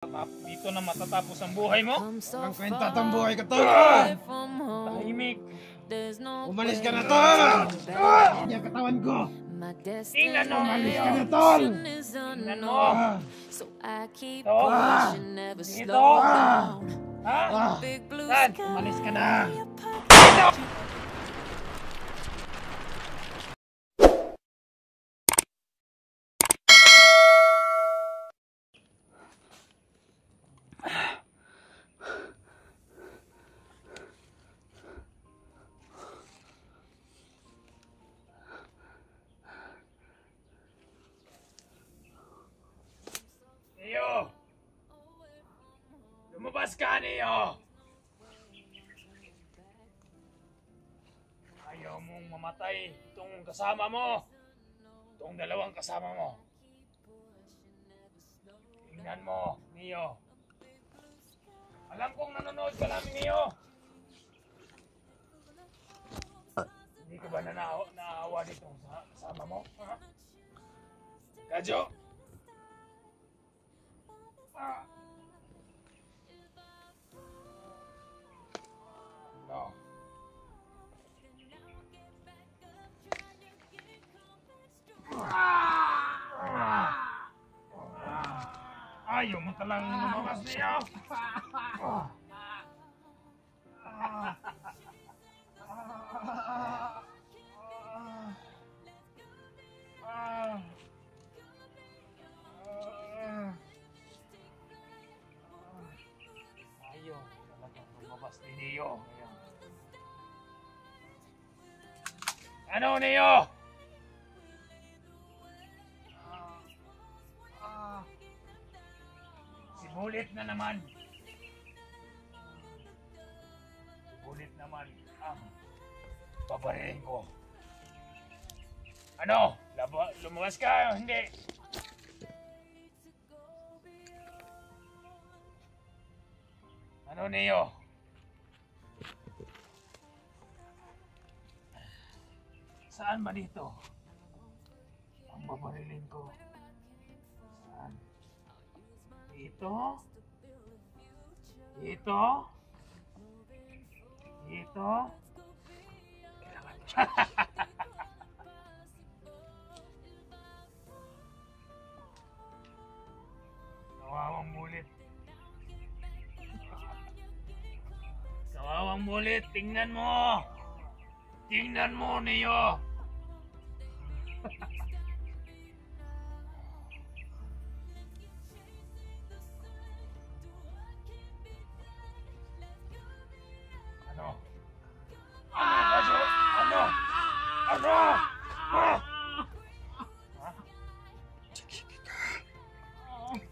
Dito na matatapos ang buhay mo? Ang kwenta tong buhay ko to. Tahimik. Umalis ka na, tol. Hindi ang katawan ko. Tingnan mo, Umalis ka na, tol. Tingnan mo. Ito. Dito. Ha? Saan? Umalis ka na. Dito. Neo! Lumabas ka, Neo! Ayaw mong mamatay itong kasama mo. Itong dalawang kasama mo. Tingnan mo, Neo. Alam kong nanonood ka lang, Neo. Hindi ka ba naawa ditong kasama mo? Ha? Kadyo? No. Ayaw mo talang lumabas niya. Ayaw talagang lumabas ni Neo. Ano, Neo? Sibulit na naman. Sibulit naman ang babarilin ko. Ano? Lumabas ka? Hindi. Ano, Neo? Saan ba dito? Ang babarilin ko. Saan? Dito? Dito? Dito? Kawawang bulit. Kawawang bulit. Tingnan mo. Tingnan mo, Neo. Ano? Ano? Ano? Ha?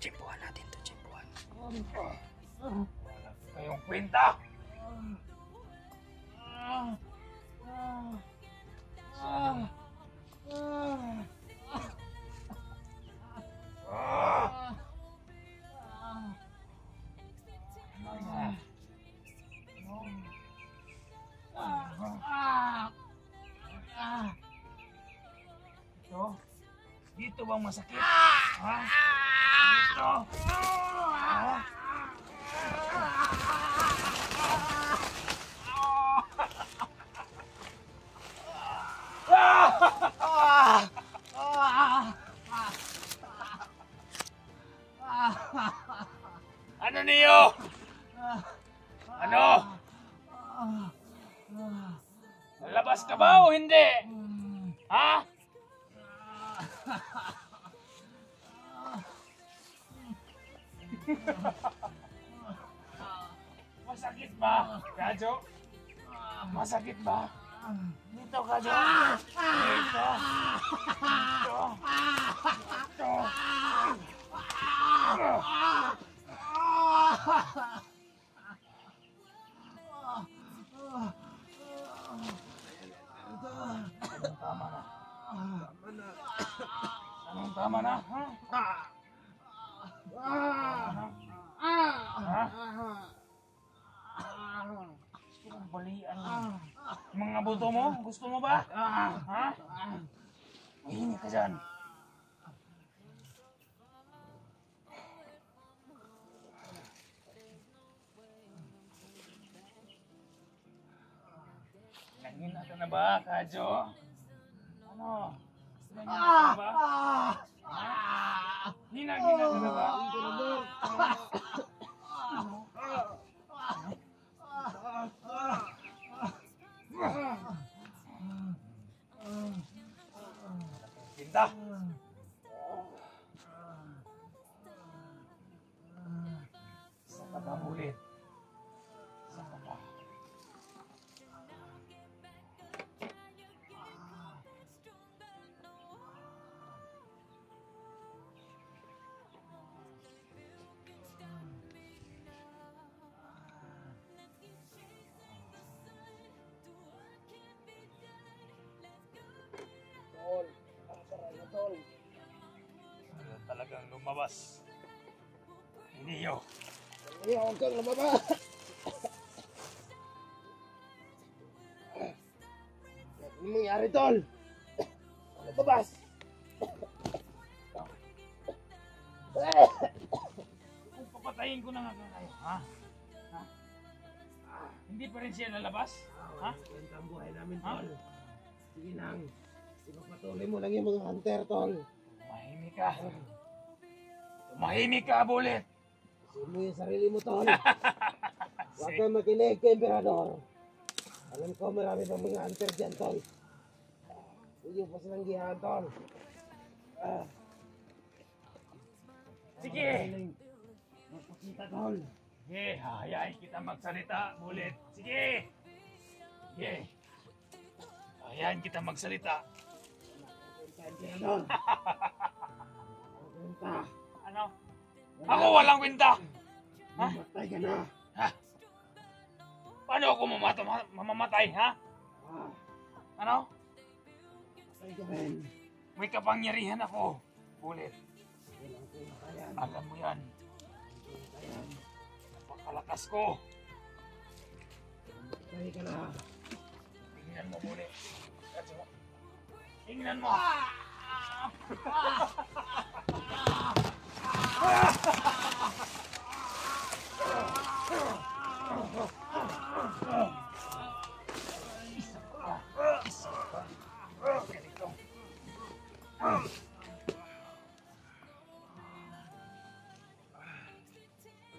Chimpuhan natin to, chimpuhan. Wala kayong kwenta. Dito bang masakit? Ha? Dito? Ha? Ano, Neo? Ano? Lalabas ka ba o hindi? Ha? Masakit ba, Kadyo? Masakit ba? Dito, Kadyo. Dito. Dito. Dito. Tama na. Anong tama na? Ha? Gusto kong balian. Mga buto mo? Gusto mo ba? Ha? Mahingi ka dyan. Hina ka na ba, Kadyo? Ano? Hina ka na ba? Hina ka na ba? Pinta! Saan ka ba ulit? Saan ka ba? Ayaw talagang lumabas. Iniyo. Huwag kang lumabas. Ano nangyari, tol? Lumabas. Kung papatayin ko na nga kayo, ha? Ha? Hindi pa rin siya lalabas? Ha? Kwenta ang buhay namin, Ha? tol. Sige lang. Ipagpatuloy mo lang yung mga hunter, tol. Tumahimik ka. Tumahimik ka, Bullet. Sumo yung sarili mo, tol. Huwag kang makinig kay Emperador. Alam ko marami pang mga hunter dyan, tol. Huwag pa silang gihan, tol. Sige. Magpakita, tol. Sige, hayain kita magsalita, Bullet. Sige. Sige. Hayain kita magsalita. Emperador. Kwenta. Ano? Ako walang kwenta. Ha? Matay ka na. Ha? Paano ako mamamatay, ha? Ah, Ano? Matay ka rin. May kapangyarihan ako, Bullet. Walang kumakayan. Alam mo yan. Napakalakas ko. Matay ka na. Tingnan mo, Bullet. Tingnan mo.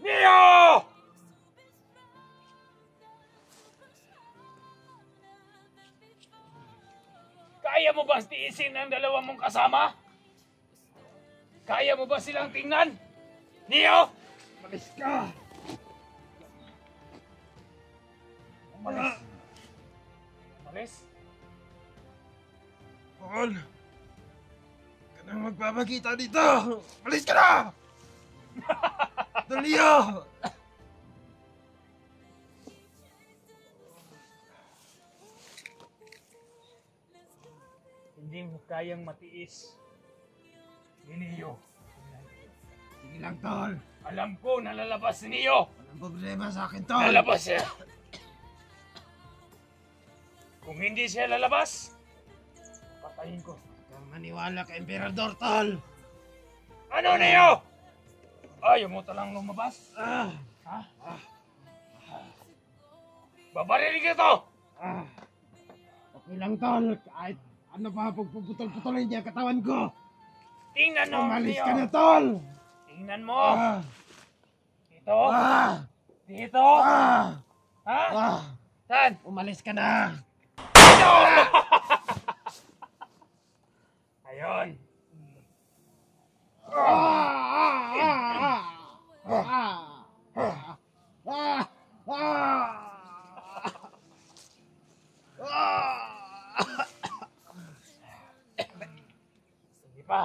Neo! Kaya mo ba tiisin ang dalawa mong kasama? Kaya mo ba silang tingnan? Neo! Malis ka! Umalis. Umalis? Paul! Ka nang magpapakita dito! Malis ka na! Dalio! Hindi mo kayang matiis. Neo. Sige lang, tol. Alam ko na lalabas si Neo. Walang problema sa akin, tol. Lalabas siya. Kung hindi siya lalabas, patayin ko. Kang maniwala kay Emperador, tol. Ano, Neo? Ayaw mo talang lumabas? Ah! Ha? Babarilin ka to! Okay lang, tol. Kahit ano pa, pagpuputol-putulin niya katawan ko. Tingnan mo, Umalis Neo. ka na, tol. Tingnan mo. Ah! Dito. Ah! Dito. Ah! Ha? Ah! Saan? Umalis ka na. Dito! Ayun. Ah! Ah! Ah! Ah! Ah! Ah! Sige pa.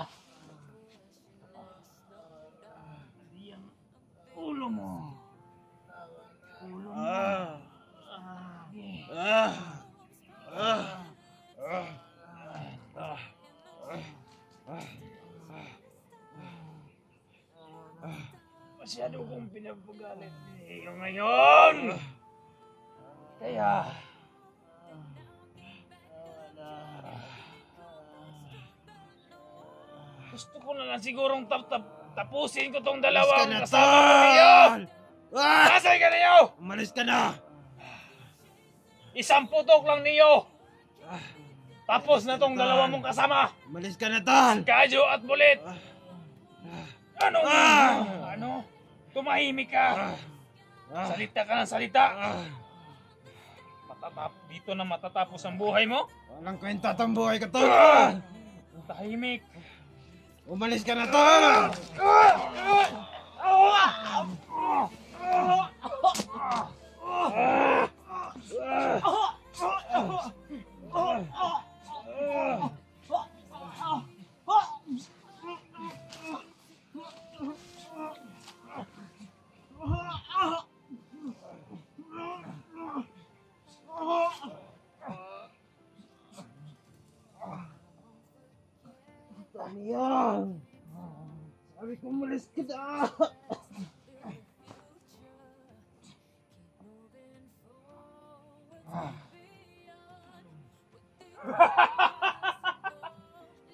Hindi ang ulo mo. Ulo mo. Sige. Masyado kong pinapagalit niyo ngayon. Kaya, gusto ko na lang sigurong tapusin ko tong dalawang Umalis ka na, kasama ko niyo. tol! Ah! Nasaan ka niyo? Umalis ka na! Isang putok lang niyo. Tapos na tong dalawa mong kasama. Umalis ka na, tol! Kajo at Bulit. Ano? Ano? Tumahimik ka. Salita ka ng salita. Dito na matatapos ang buhay mo? Walang kwenta tong buhay ko, tol! Tahimik. Umalis ka na, tol! Yan! Sabi ko umalis ka na!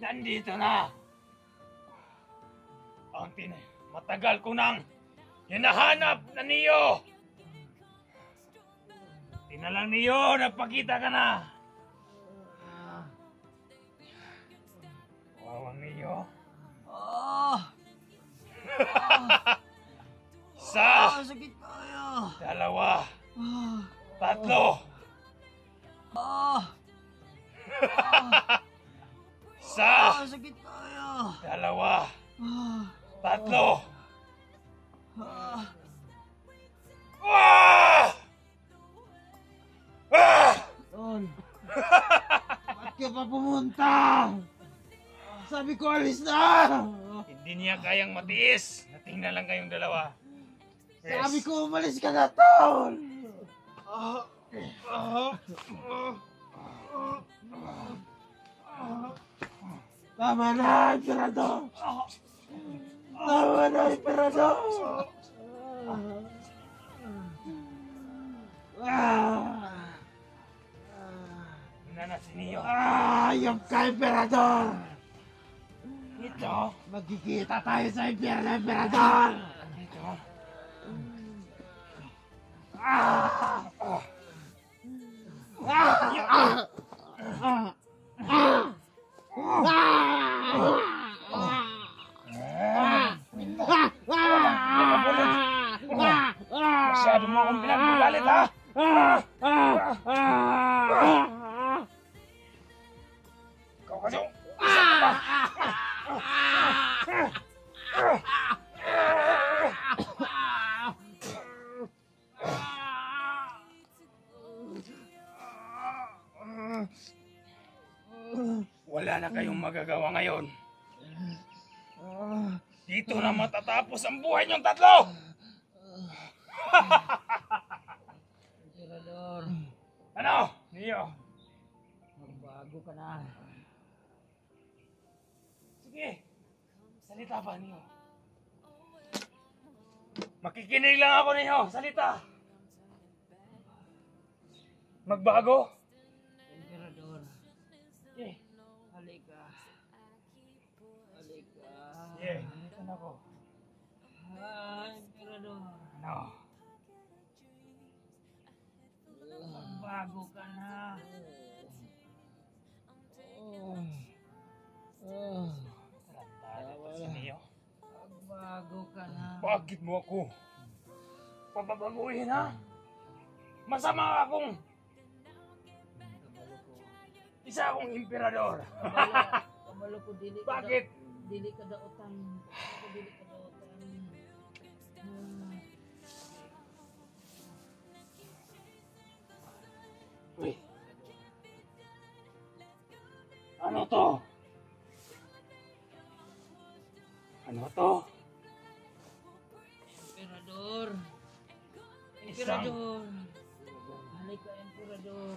Nandito na. Matagal ko nang hinahanap na niyo. Tinalang niyo, nagpakita ka na. Wawang niyo. Sa Sakit kayo! dalawa, tatlo. Sa Sakit kayo! dalawa, tatlo. Tol! Ba't ka pa pumunta? Sabi ko alis na! Hindi niya kayang matiis. Natingnan lang kayong dalawa. Yes. Sabi ko umalis ka na, tol! Tama na, Emperador! Tama na, Emperador! Nanas niyo. Ayop ka, Emperador! Ito. Magkikita tayo sa impyerno, Emperador! Ito. Masyado mo akong pinagbugalit, ha? Ikaw kasi yung isa ka pa. Wala na kayong magagawa ngayon. Dito na matatapos ang buhay niyong tatlo! Emperador, Ano? Niyo? magbago ka na. Sige. Salita ba niyo? Makikinig lang ako ninyo. Salita. Magbago? Emperador, Sige. halika. Halika. Sige. Nandito na ako. Emperador, Ano? magbago ka na. Tarantado pa si Neo. Magbago ka na. Bakit mo ako pababaguhin, ha? Masama akong isa akong emperador. Kabalo ko dili ka Bakit? dili ka daotan. Ako dili ka daotan. Uy. Ano to? Ano to? Emperador. Isang- Emperador. Halika, Emperador.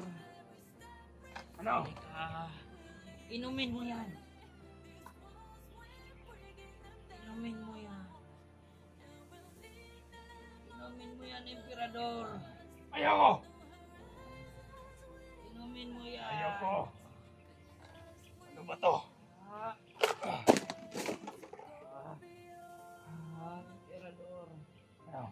Ano? Halika. Inumin mo yan. Inumin mo yan. Inumin mo yan, Emperador. Ayoko! Inumin mo yan. Ayoko! Ano ba to? Emperador. Ano?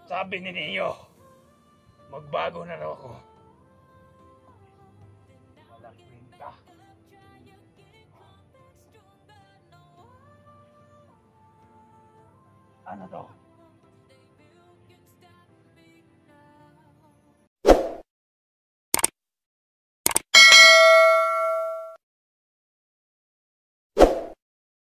Sabi ni Neo, magbago na raw ako. Walang kwenta. Ano to?